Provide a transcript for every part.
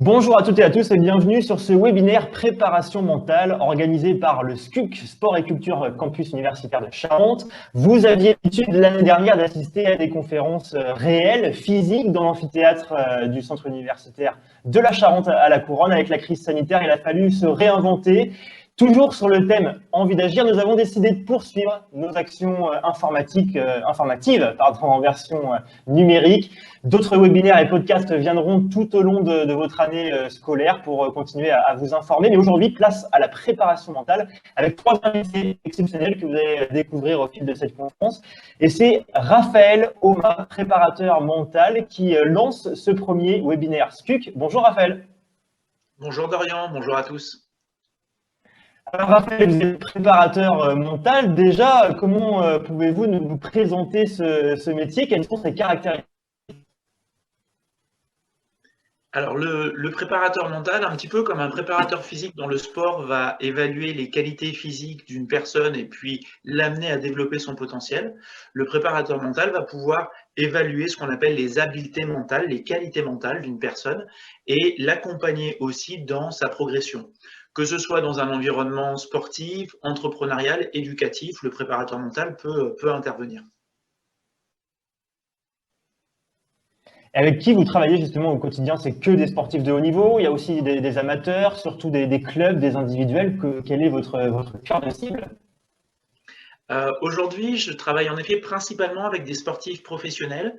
Bonjour à toutes et à tous et bienvenue sur ce webinaire préparation mentale organisé par le SCUC, Sport et Culture Campus Universitaire de Charente. Vous aviez l'habitude l'année dernière d'assister à des conférences réelles, physiques, dans l'amphithéâtre du centre universitaire de la Charente à la Couronne. Avec la crise sanitaire, il a fallu se réinventer. Toujours sur le thème envie d'agir, nous avons décidé de poursuivre nos actions informatives en version numérique. D'autres webinaires et podcasts viendront tout au long de votre année scolaire pour continuer à vous informer. Mais aujourd'hui, place à la préparation mentale avec trois invités exceptionnels que vous allez découvrir au fil de cette conférence. Et c'est Raphaël Oma, préparateur mental, qui lance ce premier webinaire SCUC. Bonjour Raphaël. Bonjour Dorian, bonjour à tous. Alors Raphaël, vous êtes préparateur mental. Déjà, comment pouvez-vous nous présenter ce métier? Quelles sont ses caractéristiques? Alors le préparateur mental, un petit peu comme un préparateur physique dans le sport, va évaluer les qualités physiques d'une personne et puis l'amener à développer son potentiel. Le préparateur mental va pouvoir évaluer ce qu'on appelle les habiletés mentales, les qualités mentales d'une personne et l'accompagner aussi dans sa progression. Que ce soit dans un environnement sportif, entrepreneurial, éducatif, le préparateur mental peut intervenir. Avec qui vous travaillez justement au quotidien? C'est que des sportifs de haut niveau? Il y a aussi des amateurs, surtout des clubs, des individuels. Quel est votre cœur de cible? Aujourd'hui, je travaille en effet principalement avec des sportifs professionnels,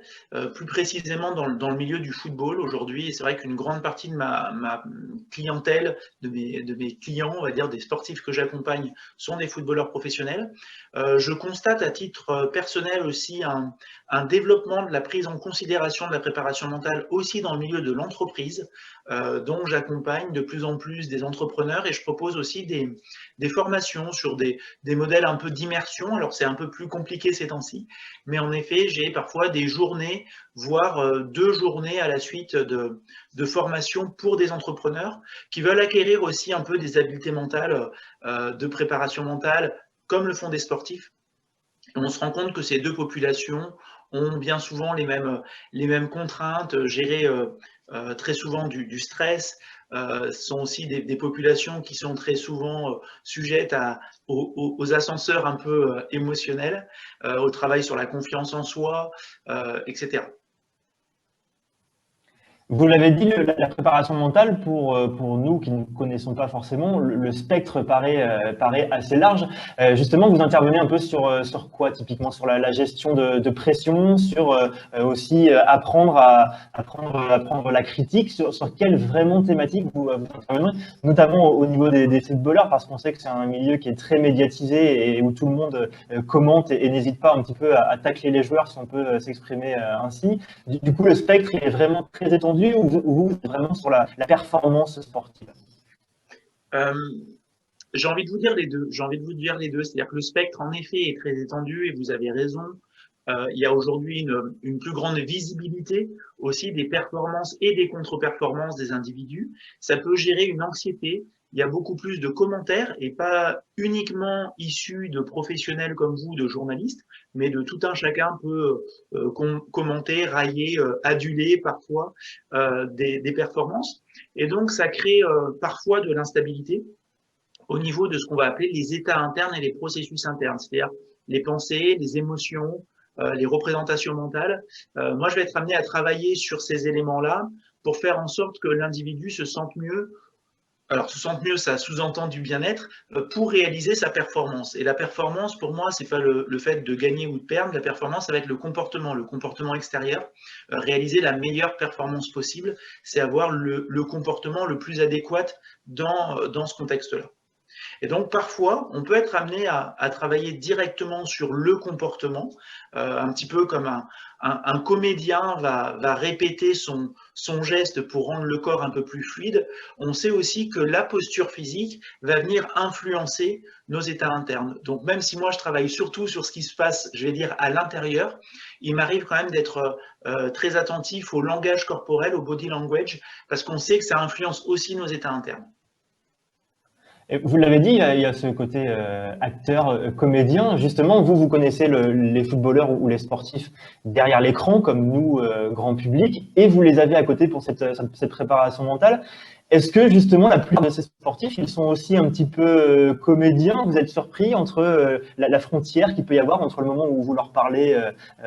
plus précisément dans le milieu du football aujourd'hui. C'est vrai qu'une grande partie de ma clientèle, de mes clients, on va dire des sportifs que j'accompagne, sont des footballeurs professionnels. Je constate à titre personnel aussi un développement de la prise en considération de la préparation mentale aussi dans le milieu de l'entreprise, dont j'accompagne de plus en plus des entrepreneurs et je propose aussi des formations sur des modèles un peu d'immersion. Alors c'est un peu plus compliqué ces temps-ci, mais en effet j'ai parfois des journées, voire 2 journées à la suite de formations pour des entrepreneurs qui veulent acquérir aussi un peu des habiletés mentales, de préparation mentale, comme le font des sportifs. Et on se rend compte que ces deux populations ont bien souvent les mêmes contraintes, gérer très souvent du stress. Ce sont aussi des populations qui sont très souvent sujettes aux ascenseurs un peu émotionnels, au travail sur la confiance en soi, etc. Vous l'avez dit, la préparation mentale, pour nous qui ne connaissons pas forcément, le spectre paraît assez large. Justement, vous intervenez un peu sur quoi typiquement? Sur la gestion de pression, sur aussi apprendre la critique, sur quelle vraiment thématique vous intervenez, notamment au niveau des footballeurs, parce qu'on sait que c'est un milieu qui est très médiatisé et où tout le monde commente et n'hésite pas un petit peu à tacler les joueurs, si on peut s'exprimer ainsi. Du coup, le spectre il est vraiment très étendu ou vous êtes vraiment sur la performance sportive? J'ai envie de vous dire les deux. C'est-à-dire que le spectre, en effet, est très étendu et vous avez raison. Il y a aujourd'hui une plus grande visibilité aussi des performances et des contre-performances des individus. Ça peut gérer une anxiété. Il y a beaucoup plus de commentaires et pas uniquement issus de professionnels comme vous, de journalistes, mais de tout un chacun peut commenter, railler, aduler parfois des performances. Et donc, ça crée parfois de l'instabilité au niveau de ce qu'on va appeler les états internes et les processus internes, c'est-à-dire les pensées, les émotions, les représentations mentales. Moi, je vais être amené à travailler sur ces éléments-là pour faire en sorte que l'individu se sente mieux. Alors, se sente mieux, ça sous-entend du bien-être, pour réaliser sa performance. Et la performance, pour moi, c'est pas le fait de gagner ou de perdre. La performance, ça va être le comportement extérieur. Réaliser la meilleure performance possible, c'est avoir le comportement le plus adéquat dans ce contexte-là. Et donc, parfois, on peut être amené à travailler directement sur le comportement, un petit peu comme un comédien va répéter son geste pour rendre le corps un peu plus fluide. On sait aussi que la posture physique va venir influencer nos états internes. Donc, même si moi, je travaille surtout sur ce qui se passe, je vais dire, à l'intérieur, il m'arrive quand même d'être très attentif au langage corporel, au body language, parce qu'on sait que ça influence aussi nos états internes. Et vous l'avez dit, il y a ce côté acteur, comédien. Justement, vous connaissez les footballeurs ou les sportifs derrière l'écran, comme nous, grand public, et vous les avez à côté pour cette préparation mentale. Est-ce que justement la plupart de ces sportifs, ils sont aussi un petit peu comédiens? Vous êtes surpris entre la frontière qu'il peut y avoir entre le moment où vous leur parlez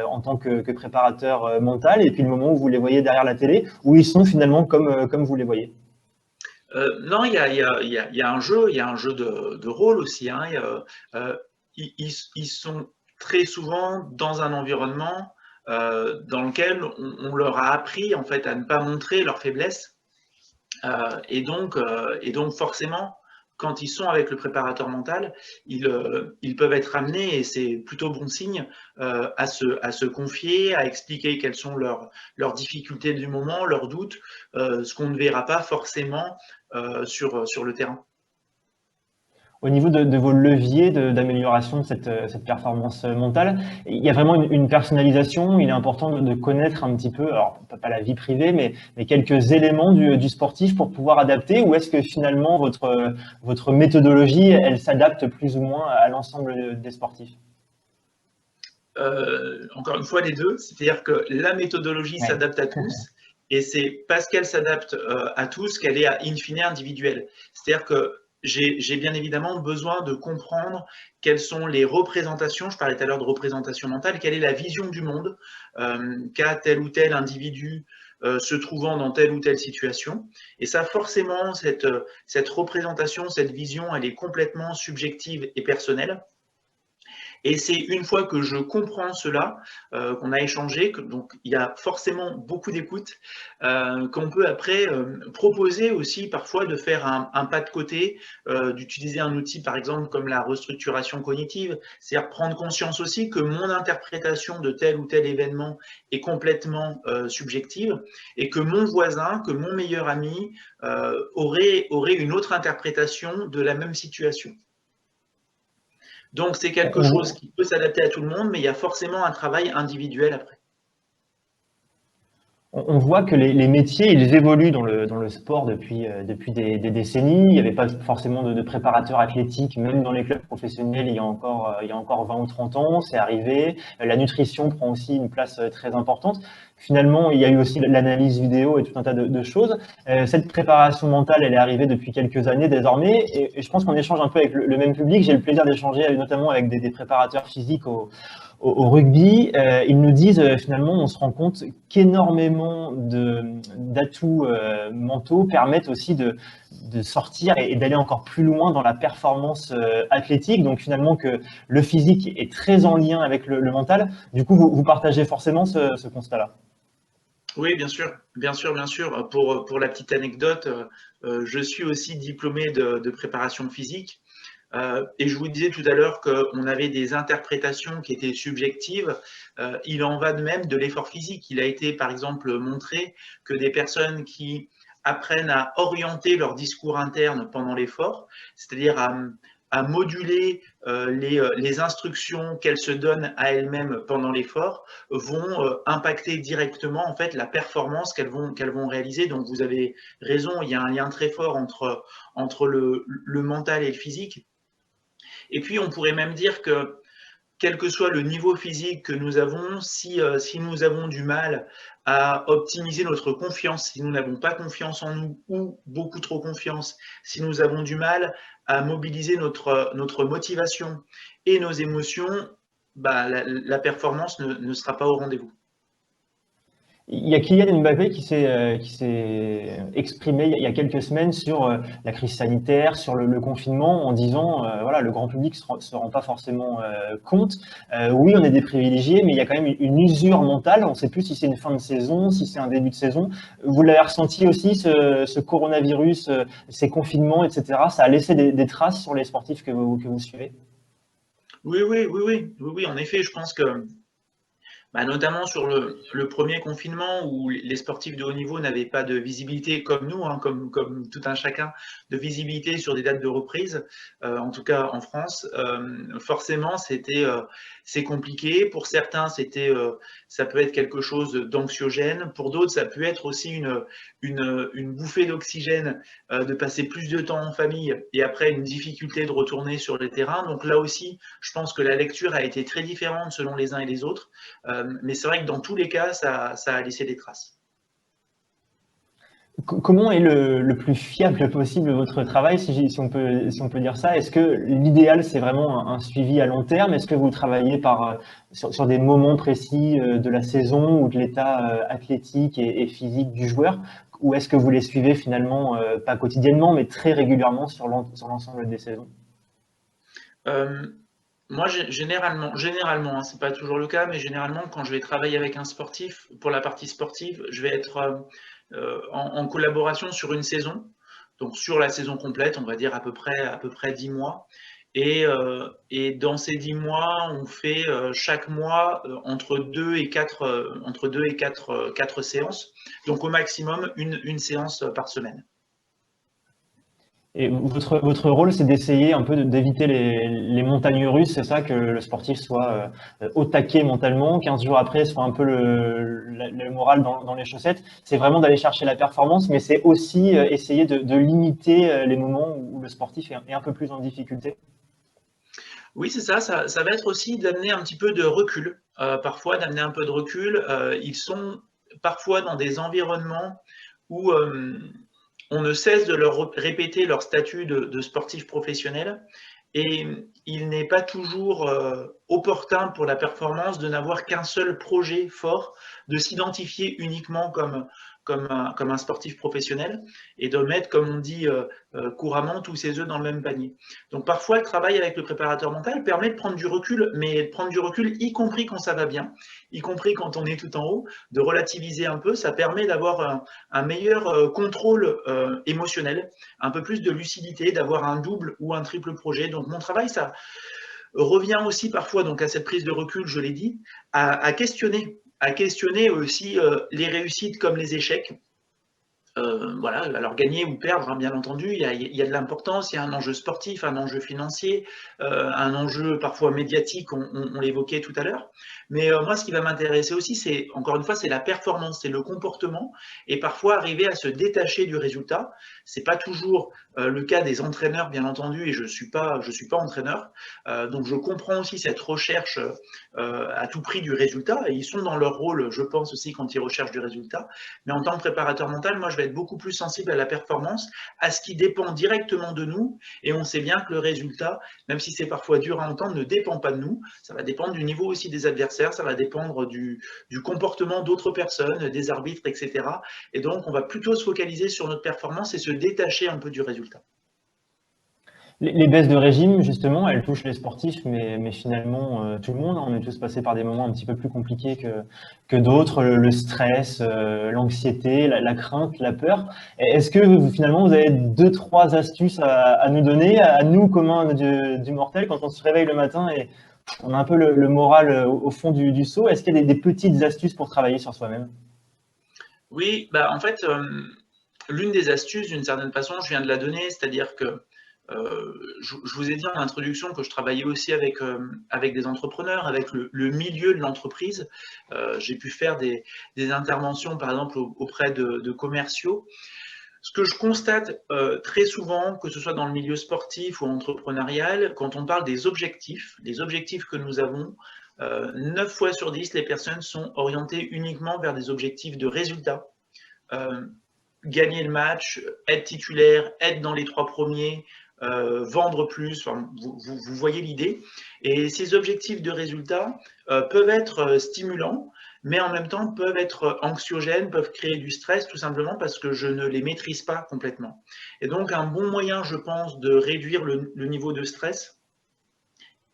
en tant que préparateur mental et puis le moment où vous les voyez derrière la télé, où ils sont finalement comme vous les voyez? Non, il y a un jeu de rôle aussi, hein. Ils sont très souvent dans un environnement dans lequel on leur a appris en fait à ne pas montrer leurs faiblesses. Et donc forcément, quand ils sont avec le préparateur mental, ils peuvent être amenés, et c'est plutôt bon signe, à se confier, à expliquer quelles sont leurs difficultés du moment, leurs doutes, ce qu'on ne verra pas forcément sur le terrain. Au niveau de vos leviers d'amélioration de cette performance mentale, il y a vraiment une personnalisation. Il est important de connaître un petit peu, alors pas la vie privée, mais quelques éléments du sportif pour pouvoir adapter. Ou est-ce que finalement votre méthodologie, elle s'adapte plus ou moins à l'ensemble des sportifs? Encore une fois, les deux, c'est-à-dire que la méthodologie Ouais. s'adapte à tous, et c'est parce qu'elle s'adapte à tous qu'elle est in fine individuelle. C'est-à-dire que j'ai bien évidemment besoin de comprendre quelles sont les représentations, je parlais tout à l'heure de représentation mentale, quelle est la vision du monde qu'a tel ou tel individu se trouvant dans telle ou telle situation. Et ça, forcément, cette représentation, cette vision, elle est complètement subjective et personnelle. Et c'est une fois que je comprends cela, qu'on a échangé, donc il y a forcément beaucoup d'écoute, qu'on peut après proposer aussi parfois de faire un pas de côté, d'utiliser un outil par exemple comme la restructuration cognitive, c'est-à-dire prendre conscience aussi que mon interprétation de tel ou tel événement est complètement subjective, et que mon voisin, que mon meilleur ami aurait une autre interprétation de la même situation. Donc, c'est quelque chose qui peut s'adapter à tout le monde, mais il y a forcément un travail individuel après. On voit que les métiers, ils évoluent dans le sport depuis des décennies. Il n'y avait pas forcément de préparateurs athlétiques, même dans les clubs professionnels, il y a encore 20 ou 30 ans, c'est arrivé. La nutrition prend aussi une place très importante. Finalement, il y a eu aussi l'analyse vidéo et tout un tas de choses. Cette préparation mentale, elle est arrivée depuis quelques années désormais, et je pense qu'on échange un peu avec le même public. J'ai le plaisir d'échanger notamment avec des préparateurs physiques au rugby. Ils nous disent finalement, on se rend compte qu'énormément d'atouts mentaux permettent aussi de sortir et d'aller encore plus loin dans la performance athlétique. Donc finalement que le physique est très en lien avec le mental. Du coup, vous partagez forcément ce constat-là. Oui, bien sûr, bien sûr, bien sûr. Pour la petite anecdote, je suis aussi diplômé de préparation physique. Et je vous disais tout à l'heure qu'on avait des interprétations qui étaient subjectives. Il en va de même de l'effort physique. Il a été, par exemple, montré que des personnes qui apprennent à orienter leur discours interne pendant l'effort, c'est-à-dire à moduler les instructions qu'elles se donnent à elles-mêmes pendant l'effort, vont impacter directement en fait la performance qu'elles vont réaliser. Donc vous avez raison, il y a un lien très fort entre le mental et le physique. Et puis, on pourrait même dire que, quel que soit le niveau physique que nous avons, si nous avons du mal à optimiser notre confiance, si nous n'avons pas confiance en nous ou beaucoup trop confiance, si nous avons du mal à mobiliser notre motivation et nos émotions, bah, la performance ne sera pas au rendez-vous. Il y a Kylian Mbappé qui s'est exprimé il y a quelques semaines sur la crise sanitaire, sur le confinement, en disant voilà, le grand public se rend pas forcément compte. Oui, on est des privilégiés, mais il y a quand même une usure mentale. On ne sait plus si c'est une fin de saison, si c'est un début de saison. Vous l'avez ressenti aussi, ce coronavirus, ces confinements, etc. Ça a laissé des traces sur les sportifs que vous suivez? Oui, oui, oui, oui, oui, oui, en effet, je pense que Notamment sur le premier confinement où les sportifs de haut niveau n'avaient pas de visibilité comme nous, hein, comme tout un chacun, de visibilité sur des dates de reprise, en tout cas en France. Forcément, c'est compliqué. Pour certains, ça peut être quelque chose d'anxiogène. Pour d'autres, ça peut être aussi une bouffée d'oxygène de passer plus de temps en famille et après une difficulté de retourner sur les terrains. Donc là aussi, je pense que la lecture a été très différente selon les uns et les autres. Mais c'est vrai que dans tous les cas, ça a laissé des traces. Comment est le plus fiable possible votre travail, si on peut dire ça? Est-ce que l'idéal, c'est vraiment un suivi à long terme? Est-ce que vous travaillez sur des moments précis de la saison ou de l'état athlétique et physique du joueur? Ou est-ce que vous les suivez finalement, pas quotidiennement, mais très régulièrement sur l'ensemble des saisons? Moi, généralement, hein, c'est pas toujours le cas, mais généralement, quand je vais travailler avec un sportif, pour la partie sportive, je vais être en collaboration sur une saison, donc sur la saison complète, on va dire à peu près 10 mois. Et dans ces 10 mois, on fait chaque mois entre 2 et 4 séances, donc au maximum une séance par semaine. Et votre rôle, c'est d'essayer un peu d'éviter les montagnes russes, c'est ça, que le sportif soit au taquet mentalement, 15 jours après, soit un peu le moral dans les chaussettes. C'est vraiment d'aller chercher la performance, mais c'est aussi essayer de limiter les moments où le sportif est un peu plus en difficulté. Oui, c'est ça, ça va être aussi d'amener un petit peu de recul, parfois d'amener un peu de recul. Ils sont parfois dans des environnements où on ne cesse de leur répéter leur statut de sportif professionnel et il n'est pas toujours opportun pour la performance de n'avoir qu'un seul projet fort, de s'identifier uniquement comme un sportif professionnel et de mettre, comme on dit couramment, tous ses œufs dans le même panier. Donc parfois, le travail avec le préparateur mental permet de prendre du recul, mais de prendre du recul y compris quand ça va bien, y compris quand on est tout en haut, de relativiser un peu, ça permet d'avoir un meilleur contrôle émotionnel, un peu plus de lucidité, d'avoir un double ou un triple projet. Donc mon travail, ça revient aussi parfois donc à cette prise de recul, je l'ai dit, à questionner aussi les réussites comme les échecs. Voilà, alors gagner ou perdre, hein, bien entendu, il y a de l'importance, il y a un enjeu sportif, un enjeu financier, un enjeu parfois médiatique, on l'évoquait tout à l'heure. Mais moi, ce qui va m'intéresser aussi, c'est, encore une fois, c'est la performance, c'est le comportement, et parfois arriver à se détacher du résultat. C'est pas toujours le cas des entraîneurs, bien entendu, et je suis pas entraîneur, donc je comprends aussi cette recherche à tout prix du résultat, et ils sont dans leur rôle, je pense aussi, quand ils recherchent du résultat. Mais en tant que préparateur mental, moi, je vais être beaucoup plus sensible à la performance, à ce qui dépend directement de nous. Et on sait bien que le résultat, même si c'est parfois dur à entendre, ne dépend pas de nous. Ça va dépendre du niveau aussi des adversaires, ça va dépendre du comportement d'autres personnes, des arbitres, etc. Et donc, on va plutôt se focaliser sur notre performance et se détacher un peu du résultat. Les baisses de régime, justement, elles touchent les sportifs, mais finalement tout le monde, hein. On est tous passés par des moments un petit peu plus compliqués que d'autres, le stress, l'anxiété, la crainte, la peur. Est-ce que finalement vous avez deux, trois astuces à nous donner, à nous communs du mortel, quand on se réveille le matin et on a un peu le moral au fond du seau? Est-ce qu'il y a des petites astuces pour travailler sur soi-même? Oui, en fait, l'une des astuces, d'une certaine façon, je viens de la donner, c'est-à-dire que je vous ai dit en introduction que je travaillais aussi avec des entrepreneurs, avec le milieu de l'entreprise. J'ai pu faire des interventions, par exemple, auprès de commerciaux. Ce que je constate très souvent, que ce soit dans le milieu sportif ou entrepreneurial, quand on parle des objectifs, les objectifs que nous avons, 9 fois sur 10, les personnes sont orientées uniquement vers des objectifs de résultats. Gagner le match, être titulaire, être dans les 3 premiers, vendre plus, enfin, vous voyez l'idée. Et ces objectifs de résultats peuvent être stimulants, mais en même temps peuvent être anxiogènes, peuvent créer du stress tout simplement parce que je ne les maîtrise pas complètement. Et donc un bon moyen, je pense, de réduire le niveau de stress,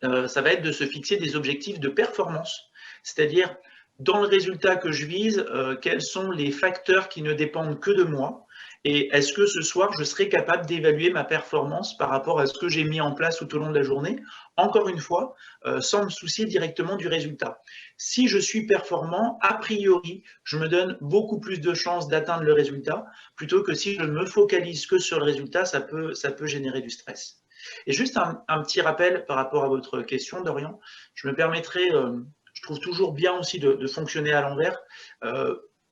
ça va être de se fixer des objectifs de performance, c'est-à-dire dans le résultat que je vise, quels sont les facteurs qui ne dépendent que de moi Et est-ce que ce soir, je serai capable d'évaluer ma performance par rapport à ce que j'ai mis en place tout au long de la journée, encore une fois, sans me soucier directement du résultat. Si je suis performant, a priori, je me donne beaucoup plus de chances d'atteindre le résultat, plutôt que si je ne me focalise que sur le résultat, ça peut générer du stress. Et juste un petit rappel par rapport à votre question, Dorian, je me permettrai, je trouve toujours bien aussi de fonctionner à l'envers,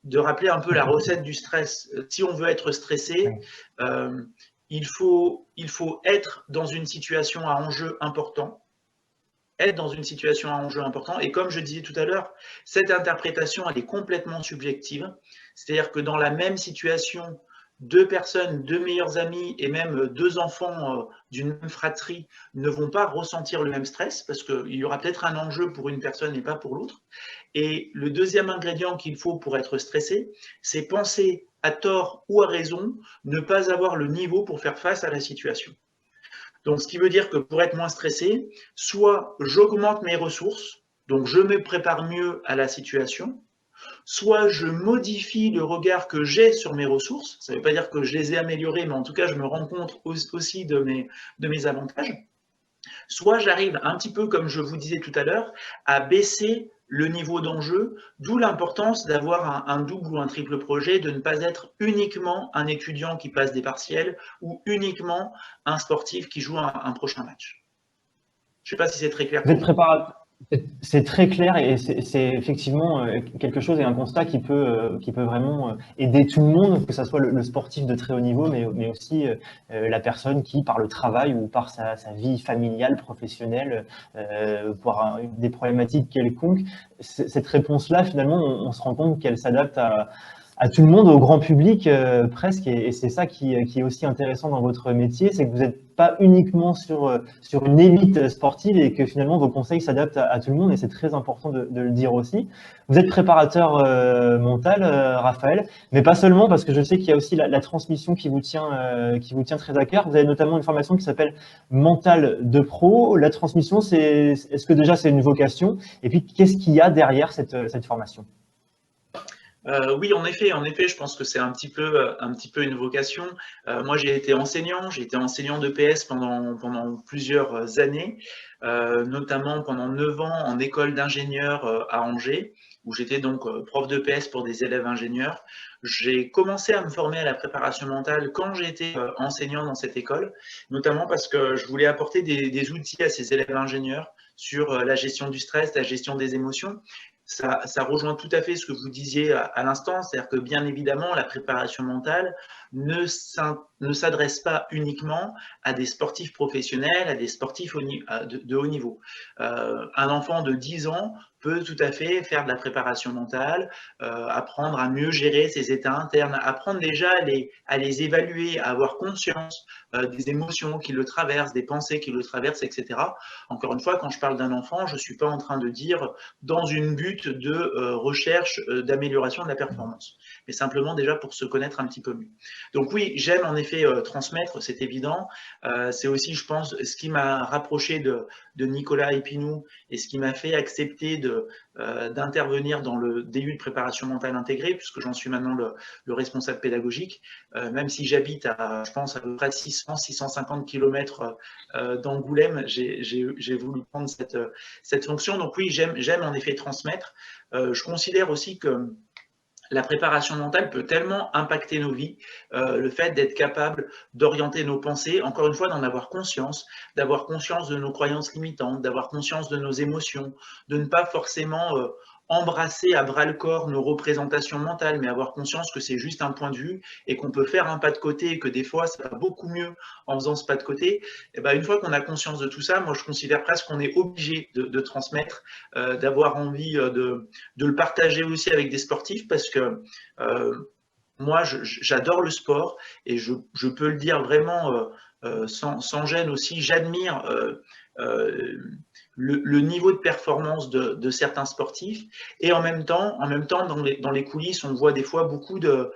de rappeler un peu la recette du stress. Si on veut être stressé, il faut être dans une situation à enjeu important, être dans une situation à enjeu important. Et comme je disais tout à l'heure, cette interprétation, elle est complètement subjective. C'est-à-dire que dans la même situation, deux personnes, deux meilleurs amis et même deux enfants d'une même fratrie ne vont pas ressentir le même stress parce qu'il y aura peut-être un enjeu pour une personne et pas pour l'autre. Et le deuxième ingrédient qu'il faut pour être stressé, c'est penser à tort ou à raison, ne pas avoir le niveau pour faire face à la situation. Donc, ce qui veut dire que pour être moins stressé, soit j'augmente mes ressources, donc je me prépare mieux à la situation, soit je modifie le regard que j'ai sur mes ressources, ça ne veut pas dire que je les ai améliorées, mais en tout cas, je me rends compte aussi de mes avantages, soit j'arrive un petit peu, comme je vous disais tout à l'heure, à baisser le niveau d'enjeu, d'où l'importance d'avoir un double ou un triple projet, de ne pas être uniquement un étudiant qui passe des partiels ou uniquement un sportif qui joue un prochain match. Je ne sais pas si c'est très clair Vous pour êtes vous. préparateur. C'est très clair et c'est effectivement quelque chose et un constat qui peut vraiment aider tout le monde, que ce soit le sportif de très haut niveau, mais aussi la personne qui, par le travail ou par sa vie familiale, professionnelle, voire des problématiques quelconques, cette réponse-là, finalement, on se rend compte qu'elle s'adapte à tout le monde, au grand public presque, et c'est ça qui est aussi intéressant dans votre métier, c'est que vous n'êtes pas uniquement sur une élite sportive et que finalement vos conseils s'adaptent à tout le monde, et c'est très important de le dire aussi. Vous êtes préparateur mental, Raphaël, mais pas seulement, parce que je sais qu'il y a aussi la transmission qui vous tient très à cœur. Vous avez notamment une formation qui s'appelle Mental de Pro. La transmission, est-ce que déjà c'est une vocation? Et puis, qu'est-ce qu'il y a derrière cette formation? Oui, en effet, je pense que c'est un petit peu une vocation. Moi, j'ai été enseignant d'EPS pendant plusieurs années, notamment pendant 9 ans en école d'ingénieur à Angers, où j'étais donc prof d'EPS pour des élèves ingénieurs. J'ai commencé à me former à la préparation mentale quand j'étais enseignant dans cette école, notamment parce que je voulais apporter des outils à ces élèves ingénieurs sur la gestion du stress, la gestion des émotions. Ça rejoint tout à fait ce que vous disiez à l'instant, c'est-à-dire que bien évidemment, la préparation mentale ne s'adresse pas uniquement à des sportifs professionnels, à des sportifs de haut niveau. Un enfant de 10 ans peut tout à fait faire de la préparation mentale, apprendre à mieux gérer ses états internes, apprendre déjà à les évaluer, à avoir conscience des émotions qui le traversent, des pensées qui le traversent, etc. Encore une fois, quand je parle d'un enfant, je ne suis pas en train de dire dans une but de recherche d'amélioration de la performance, mais simplement déjà pour se connaître un petit peu mieux. Donc oui, j'aime en effet transmettre, c'est évident. C'est aussi, je pense, ce qui m'a rapproché de Nicolas Epinou et ce qui m'a fait accepter d'intervenir dans le DU de préparation mentale intégrée, puisque j'en suis maintenant le responsable pédagogique, même si j'habite à, je pense, à peu près 650 km d'Angoulême, j'ai voulu prendre cette fonction. Donc oui, j'aime en effet transmettre. Je considère aussi que la préparation mentale peut tellement impacter nos vies, le fait d'être capable d'orienter nos pensées, encore une fois, d'en avoir conscience, d'avoir conscience de nos croyances limitantes, d'avoir conscience de nos émotions, de ne pas forcément embrasser à bras le corps nos représentations mentales, mais avoir conscience que c'est juste un point de vue et qu'on peut faire un pas de côté et que des fois, ça va beaucoup mieux en faisant ce pas de côté. Et ben, une fois qu'on a conscience de tout ça, moi, je considère presque qu'on est obligé de transmettre, d'avoir envie de le partager aussi avec des sportifs parce que moi, j'adore le sport et je peux le dire vraiment sans gêne aussi. J'admire le niveau de performance de certains sportifs. Et en même temps, dans les coulisses, on voit des fois beaucoup de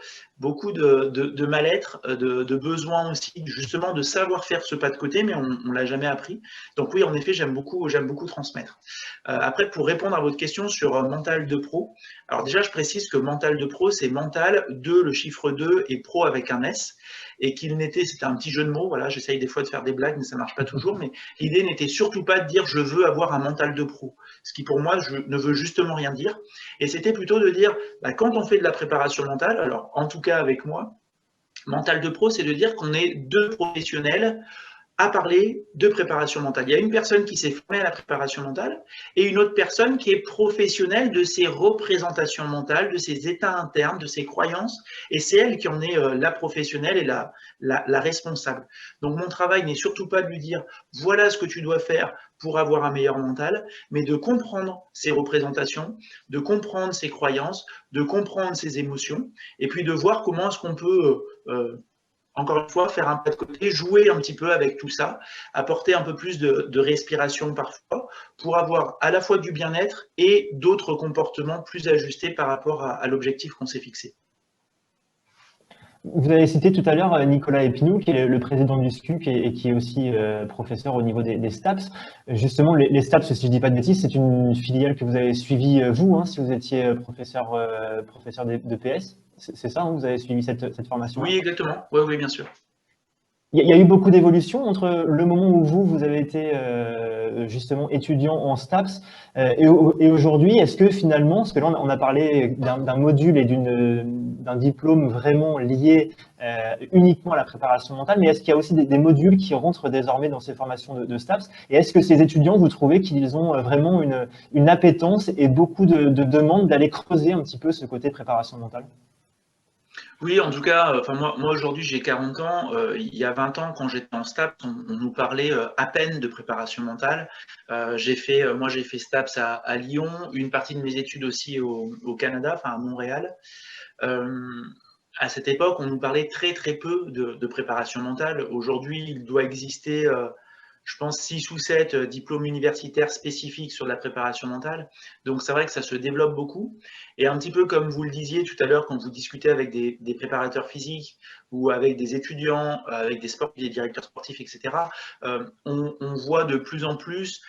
mal-être, de besoin aussi, justement, de savoir faire ce pas de côté, mais on ne l'a jamais appris. Donc oui, en effet, j'aime beaucoup transmettre. Après, pour répondre à votre question sur mental de pro, alors déjà, je précise que mental de pro, c'est mental, 2, le chiffre 2 et pro avec un S, et c'était un petit jeu de mots, voilà, j'essaye des fois de faire des blagues, mais ça marche pas toujours, mais l'idée n'était surtout pas de dire je veux avoir un mental de pro, ce qui pour moi ne veut justement rien dire, et c'était plutôt de dire, bah, quand on fait de la préparation mentale, alors en tout cas avec moi, mental de pro, c'est de dire qu'on est 2 professionnels à parler de préparation mentale. Il y a une personne qui s'est formée à la préparation mentale et une autre personne qui est professionnelle de ses représentations mentales, de ses états internes, de ses croyances, et c'est elle qui en est la professionnelle et la responsable. Donc mon travail n'est surtout pas de lui dire voilà ce que tu dois faire pour avoir un meilleur mental, mais de comprendre ses représentations, de comprendre ses croyances, de comprendre ses émotions, et puis de voir comment est-ce qu'on peut encore une fois, faire un pas de côté, jouer un petit peu avec tout ça, apporter un peu plus de respiration parfois, pour avoir à la fois du bien-être et d'autres comportements plus ajustés par rapport à l'objectif qu'on s'est fixé. Vous avez cité tout à l'heure Nicolas Epinou, qui est le président du SCUC et qui est aussi professeur au niveau des STAPS. Justement, les STAPS, si je ne dis pas de bêtises, c'est une filiale que vous avez suivie, vous, hein, si vous étiez professeur de PS. C'est ça, hein, vous avez suivi cette formation-là? Oui, exactement. Oui, oui, bien sûr. Il y a eu beaucoup d'évolutions entre le moment où vous avez été justement étudiant en STAPS et aujourd'hui. Est-ce que finalement, parce que là on a parlé d'un module et d'un diplôme vraiment lié uniquement à la préparation mentale, mais est-ce qu'il y a aussi des modules qui rentrent désormais dans ces formations de STAPS? Et est-ce que ces étudiants, vous trouvez qu'ils ont vraiment une appétence et beaucoup de demandes d'aller creuser un petit peu ce côté préparation mentale? Oui, en tout cas, enfin moi aujourd'hui j'ai 40 ans. Il y a 20 ans, quand j'étais en STAPS, on nous parlait à peine de préparation mentale. Moi j'ai fait STAPS à Lyon, une partie de mes études aussi au Canada, enfin à Montréal. Euh, à cette époque, on nous parlait très très peu de préparation mentale. Aujourd'hui, il doit exister je pense, 6 ou 7 diplômes universitaires spécifiques sur la préparation mentale. Donc, c'est vrai que ça se développe beaucoup. Et un petit peu comme vous le disiez tout à l'heure, quand vous discutez avec des préparateurs physiques ou avec des étudiants, avec des directeurs sportifs, etc., on voit de plus en plus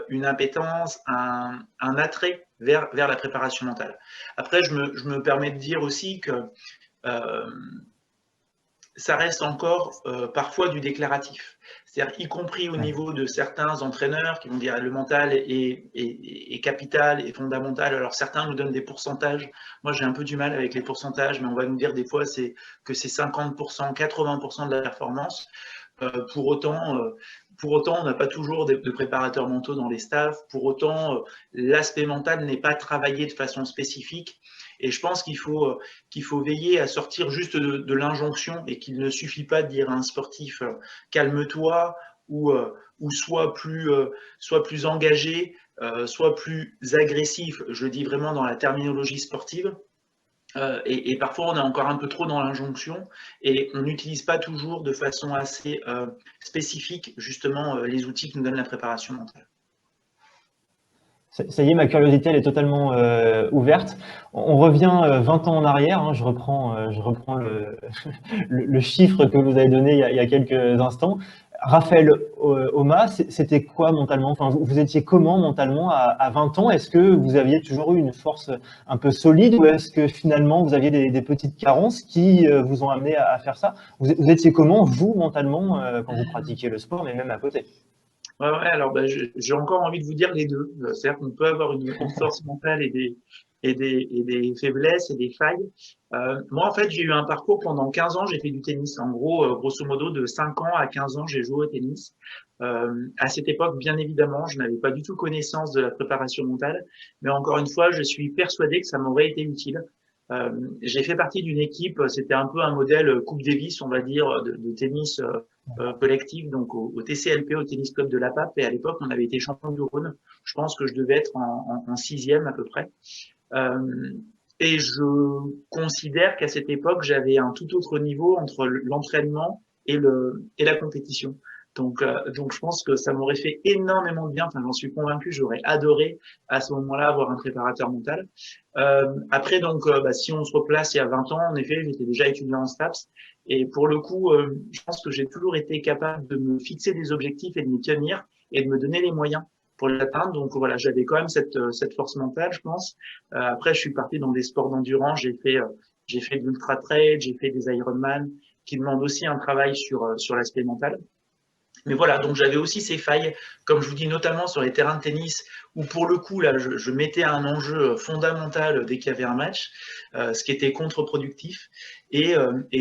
une appétence, un attrait vers la préparation mentale. Après, je me permets de dire aussi que euh, ça reste encore parfois du déclaratif. C'est-à-dire, y compris au niveau de certains entraîneurs qui vont dire le mental est capital, est fondamental. Alors certains nous donnent des pourcentages. Moi, j'ai un peu du mal avec les pourcentages, mais on va nous dire des fois que c'est 50%, 80% de la performance. Pour autant, on n'a pas toujours de préparateurs mentaux dans les staffs. Pour autant, l'aspect mental n'est pas travaillé de façon spécifique. Et je pense qu'il faut veiller à sortir juste de l'injonction et qu'il ne suffit pas de dire à un sportif calme-toi ou sois plus engagé, sois plus agressif. Je le dis vraiment dans la terminologie sportive. Et parfois, on est encore un peu trop dans l'injonction et on n'utilise pas toujours de façon assez spécifique, justement, les outils qui nous donnent la préparation mentale. Ça y est, ma curiosité, elle est totalement ouverte. On revient 20 ans en arrière, hein, je reprends le chiffre que vous avez donné il y a quelques instants. Raphaël Oma, c'était quoi mentalement? Enfin, vous étiez comment mentalement à 20 ans? Est-ce que vous aviez toujours eu une force un peu solide ou est-ce que finalement vous aviez des petites carences qui vous ont amené à faire ça? Vous étiez comment, vous, mentalement, quand vous pratiquiez le sport, mais même à côté? Ouais, alors j'ai encore envie de vous dire les deux. C'est-à-dire qu'on peut avoir une force mentale et des faiblesses et des failles. Moi, en fait, j'ai eu un parcours pendant 15 ans, j'ai fait du tennis. En gros, grosso modo, de 5 ans à 15 ans, j'ai joué au tennis. À cette époque, bien évidemment, je n'avais pas du tout connaissance de la préparation mentale, mais encore une fois, je suis persuadé que ça m'aurait été utile. J'ai fait partie d'une équipe, c'était un peu un modèle Coupe Davis, on va dire, de tennis collectif, donc au TCLP, au Tennis Club de la Pape, et à l'époque, on avait été champion du Rhône. Je pense que je devais être en sixième à peu près. Euh, et je considère qu'à cette époque, j'avais un tout autre niveau entre l'entraînement et la compétition. Donc, je pense que ça m'aurait fait énormément de bien. Enfin, j'en suis convaincu. J'aurais adoré à ce moment-là avoir un préparateur mental. Après, donc, si on se replace il y a 20 ans, en effet, j'étais déjà étudiant en STAPS. Et pour le coup, je pense que j'ai toujours été capable de me fixer des objectifs et de m'y tenir et de me donner les moyens pour l'atteindre. Donc voilà, j'avais quand même cette force mentale, je pense. Après, je suis parti dans des sports d'endurance. J'ai fait de l'ultra trail, j'ai fait des Ironman, qui demandent aussi un travail sur l'aspect mental. Mais voilà, donc j'avais aussi ces failles, comme je vous dis, notamment sur les terrains de tennis, où pour le coup, là, je mettais un enjeu fondamental dès qu'il y avait un match, ce qui était contre-productif, et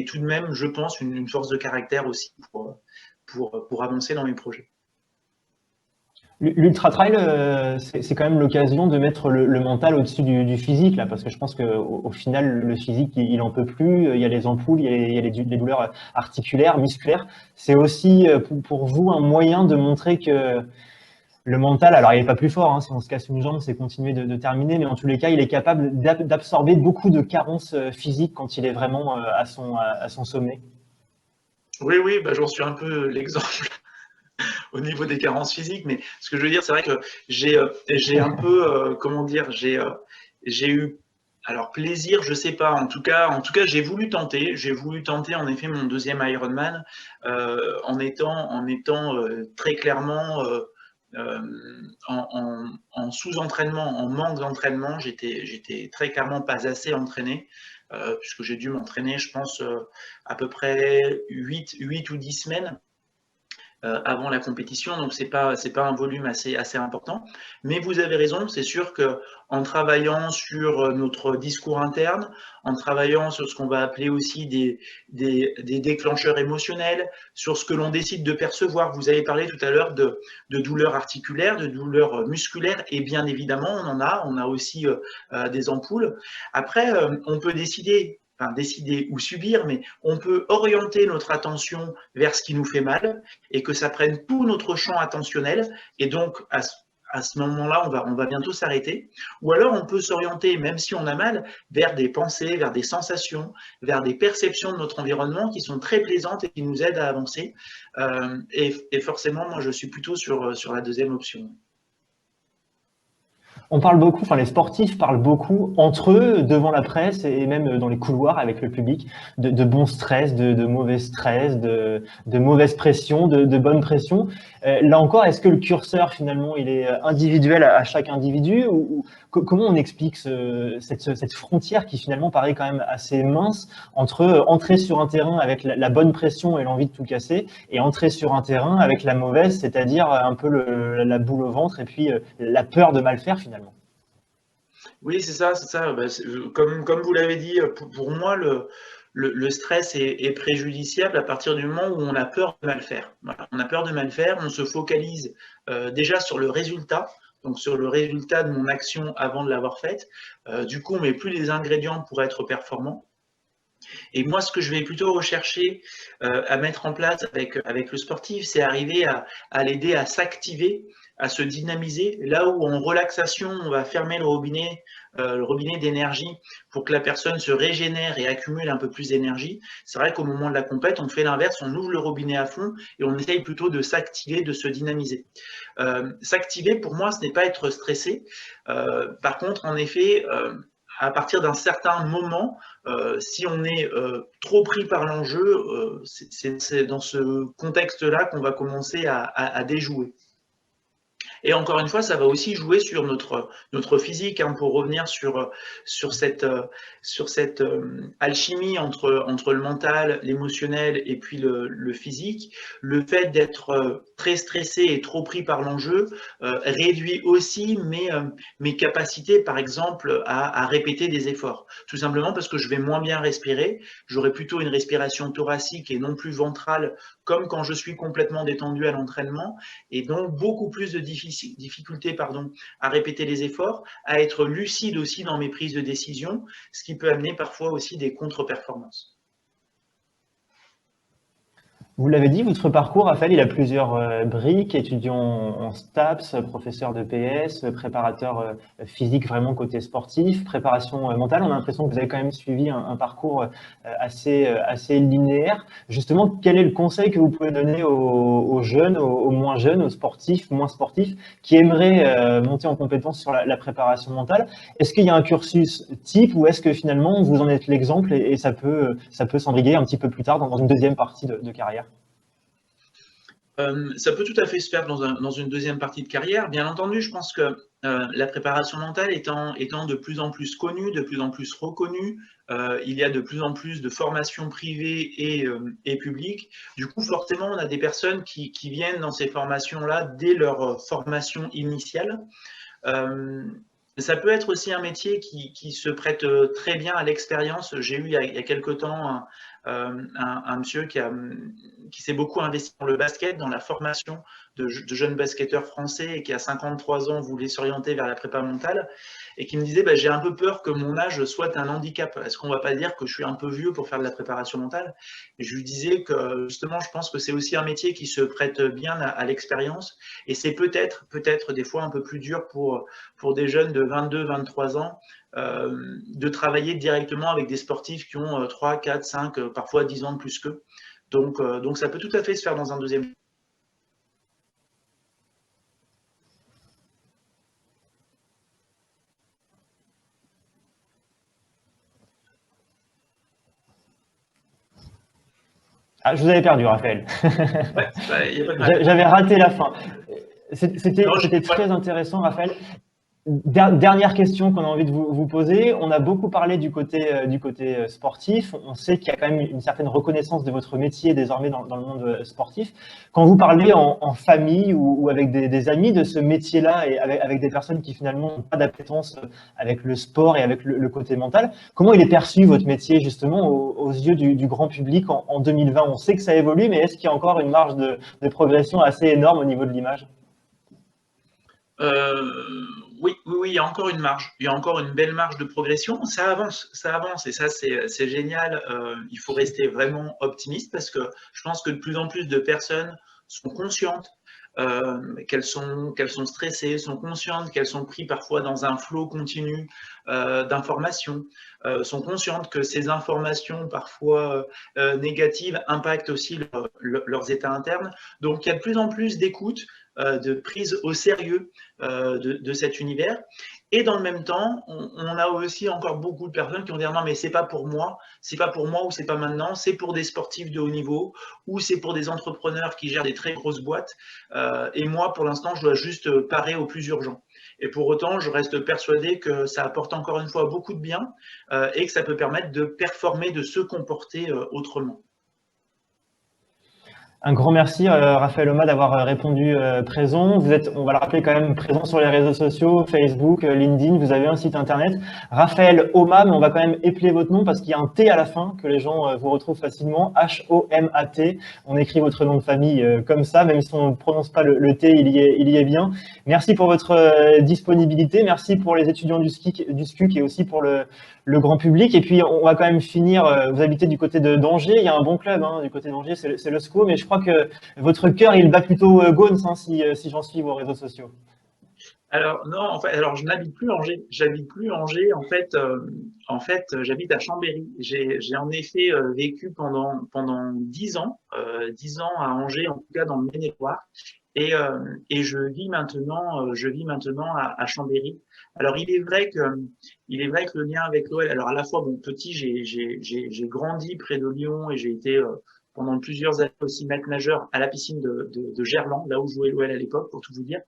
tout de même, je pense, une force de caractère aussi pour avancer dans mes projets. L'ultra trail, c'est quand même l'occasion de mettre le mental au-dessus du physique, là, parce que je pense qu'au final, le physique, il en peut plus. Il y a les ampoules, il y a les douleurs articulaires, musculaires. C'est aussi pour vous un moyen de montrer que le mental, alors il n'est pas plus fort, hein, si on se casse une jambe, c'est continuer de terminer, mais en tous les cas, il est capable d'absorber beaucoup de carences physiques quand il est vraiment à son sommet. Oui, oui, bah, j'en suis un peu l'exemple au niveau des carences physiques, mais ce que je veux dire, c'est vrai que j'ai un peu, comment dire, j'ai eu, alors plaisir, je sais pas, en tout cas, j'ai voulu tenter en effet mon deuxième Ironman en étant très clairement euh, en sous-entraînement, en manque d'entraînement, j'étais très clairement pas assez entraîné. Puisque j'ai dû m'entraîner, je pense, à peu près 8 ou 10 semaines avant la compétition, donc c'est pas un volume assez important. Mais vous avez raison, c'est sûr que en travaillant sur notre discours interne, en travaillant sur ce qu'on va appeler aussi des déclencheurs émotionnels, sur ce que l'on décide de percevoir. Vous avez parlé tout à l'heure de douleurs articulaires, de douleurs musculaires, et bien évidemment on a aussi des ampoules. Après, on peut décider, enfin décider ou subir, mais on peut orienter notre attention vers ce qui nous fait mal et que ça prenne tout notre champ attentionnel. Et donc, à ce moment-là, on va bientôt s'arrêter. Ou alors, on peut s'orienter, même si on a mal, vers des pensées, vers des sensations, vers des perceptions de notre environnement qui sont très plaisantes et qui nous aident à avancer. Et forcément, moi, je suis plutôt sur la deuxième option. On parle beaucoup, enfin les sportifs parlent beaucoup entre eux, devant la presse et même dans les couloirs avec le public, de bons stress, de mauvais stress, de mauvaise pression, de bonne pression. Là encore, est-ce que le curseur finalement il est individuel à chaque individu ou comment on explique cette frontière qui finalement paraît quand même assez mince entre entrer sur un terrain avec la bonne pression et l'envie de tout casser et entrer sur un terrain avec la mauvaise, c'est-à-dire un peu la boule au ventre et puis la peur de mal faire finalement. Oui, c'est ça, c'est ça. Bah, comme vous l'avez dit, pour moi, le stress est préjudiciable à partir du moment où on a peur de mal faire. Voilà. On a peur de mal faire, on se focalise déjà sur le résultat, donc sur le résultat de mon action avant de l'avoir faite. Du coup, on met plus les ingrédients pour être performant. Et moi, ce que je vais plutôt rechercher à mettre en place avec le sportif, c'est arriver à l'aider à s'activer, à se dynamiser. Là où en relaxation, on va fermer le robinet d'énergie pour que la personne se régénère et accumule un peu plus d'énergie. C'est vrai qu'au moment de la compète, on fait l'inverse, on ouvre le robinet à fond et on essaye plutôt de s'activer, de se dynamiser. S'activer, pour moi, ce n'est pas être stressé. Par contre, en effet, à partir d'un certain moment, si on est trop pris par l'enjeu, c'est dans ce contexte-là qu'on va commencer à déjouer. Et encore une fois, ça va aussi jouer sur notre physique, hein, pour revenir sur cette alchimie entre le mental, l'émotionnel et puis le physique. Le fait d'être très stressé et trop pris par l'enjeu réduit aussi mes capacités, par exemple, à répéter des efforts. Tout simplement parce que je vais moins bien respirer, j'aurai plutôt une respiration thoracique et non plus ventrale, comme quand je suis complètement détendu à l'entraînement, et donc beaucoup plus de difficultés à répéter les efforts, à être lucide aussi dans mes prises de décision, ce qui peut amener parfois aussi des contre-performances. Vous l'avez dit, votre parcours, Raphaël, il a plusieurs briques, étudiant en STAPS, professeur de PS, préparateur physique vraiment côté sportif, préparation mentale. On a l'impression que vous avez quand même suivi un parcours assez linéaire. Justement, quel est le conseil que vous pouvez donner aux jeunes, aux moins jeunes, aux sportifs, moins sportifs, qui aimeraient monter en compétence sur la préparation mentale? Est-ce qu'il y a un cursus type ou est-ce que finalement vous en êtes l'exemple et ça peut s'embriguer un petit peu plus tard dans une deuxième partie de carrière? Ça peut tout à fait se faire dans une deuxième partie de carrière. Bien entendu, je pense que la préparation mentale étant de plus en plus connue, de plus en plus reconnue, il y a de plus en plus de formations privées et publiques. Du coup, forcément, on a des personnes qui viennent dans ces formations-là dès leur formation initiale. Ça peut être aussi un métier qui se prête très bien à l'expérience. J'ai eu il y a quelque temps un monsieur qui s'est beaucoup investi dans le basket, dans la formation de jeunes basketteurs français et qui, à 53 ans, voulait s'orienter vers la prépa mentale et qui me disait bah, j'ai un peu peur que mon âge soit un handicap. Est-ce qu'on ne va pas dire que je suis un peu vieux pour faire de la préparation mentale? Et je lui disais que justement, je pense que c'est aussi un métier qui se prête bien à l'expérience et c'est peut-être des fois un peu plus dur pour des jeunes de 22, 23 ans de travailler directement avec des sportifs qui ont 3, 4, 5, parfois 10 ans de plus qu'eux. Donc ça peut tout à fait se faire dans un deuxième. Ah, je vous avais perdu, Raphaël. Ouais, y a pas de mal. J'avais raté la fin. C'était Non, très intéressant, Raphaël. Dernière question qu'on a envie de vous poser. On a beaucoup parlé du côté sportif. On sait qu'il y a quand même une certaine reconnaissance de votre métier désormais dans le monde sportif. Quand vous parlez en famille ou avec des amis de ce métier-là et avec des personnes qui finalement n'ont pas d'appétence avec le sport et avec le côté mental, comment il est perçu votre métier justement aux yeux du grand public en 2020? On sait que ça évolue, mais est-ce qu'il y a encore une marge de progression assez énorme au niveau de l'image? Oui, il y a encore une marge. Il y a encore une belle marge de progression. Ça avance, et ça, c'est génial. Il faut rester vraiment optimiste parce que je pense que de plus en plus de personnes sont conscientes qu'elles sont stressées, sont conscientes qu'elles sont prises parfois dans un flot continu d'informations, sont conscientes que ces informations parfois négatives impactent aussi leurs états internes. Donc, il y a de plus en plus d'écoute, de prise au sérieux de cet univers. Et dans le même temps, on a aussi encore beaucoup de personnes qui vont dire non mais c'est pas pour moi ou c'est pas maintenant, c'est pour des sportifs de haut niveau ou c'est pour des entrepreneurs qui gèrent des très grosses boîtes et moi pour l'instant je dois juste parer au plus urgent. Et pour autant, je reste persuadé que ça apporte encore une fois beaucoup de bien et que ça peut permettre de performer, de se comporter autrement. Un grand merci, Raphaël Oma, d'avoir répondu présent. Vous êtes, on va le rappeler quand même, présent sur les réseaux sociaux, Facebook, LinkedIn. Vous avez un site internet, Raphaël Oma, mais on va quand même épeler votre nom parce qu'il y a un T à la fin que les gens vous retrouvent facilement. H-O-M-A-T. On écrit votre nom de famille comme ça, même si on ne prononce pas le T, il y est bien. Merci pour votre disponibilité. Merci pour les étudiants du SCUC et aussi pour le grand public. Et puis, on va quand même finir. Vous habitez du côté de d'Angers. Il y a un bon club du côté d'Angers, c'est le SCO. Mais je crois que votre cœur, il bat plutôt Gaunes, si j'en suis vos réseaux sociaux. Alors non, en fait, alors je n'habite plus Angers. J'habite plus Angers. J'habite à Chambéry. J'ai en effet vécu pendant 10 ans à Angers, en tout cas dans le Maine-et-Loire. Et je vis maintenant à Chambéry. Alors il est vrai que le lien avec l'OL. Alors à la fois bon petit, j'ai grandi près de Lyon et j'ai été pendant plusieurs années aussi maître nageur à la piscine de Gerland, là où jouait l'OL à l'époque, pour tout vous dire.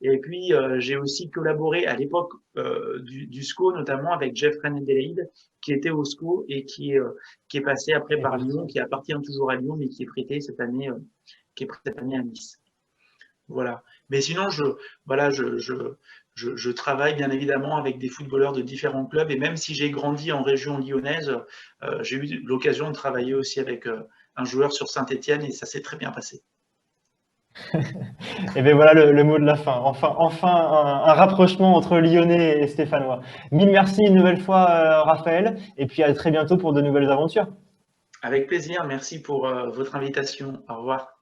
Et puis j'ai aussi collaboré à l'époque du SCO, notamment avec Jeff Renendeleid, qui était au SCO et qui est passé après par Lyon, qui appartient toujours à Lyon, mais qui est prêté cette année, à Nice. Voilà. Mais sinon, je travaille bien évidemment avec des footballeurs de différents clubs et même si j'ai grandi en région lyonnaise, j'ai eu l'occasion de travailler aussi avec un joueur sur Saint-Étienne et ça s'est très bien passé. Et bien voilà le mot de la fin. Enfin un rapprochement entre Lyonnais et Stéphanois. Mille merci une nouvelle fois, Raphaël. Et puis à très bientôt pour de nouvelles aventures. Avec plaisir, merci pour votre invitation. Au revoir.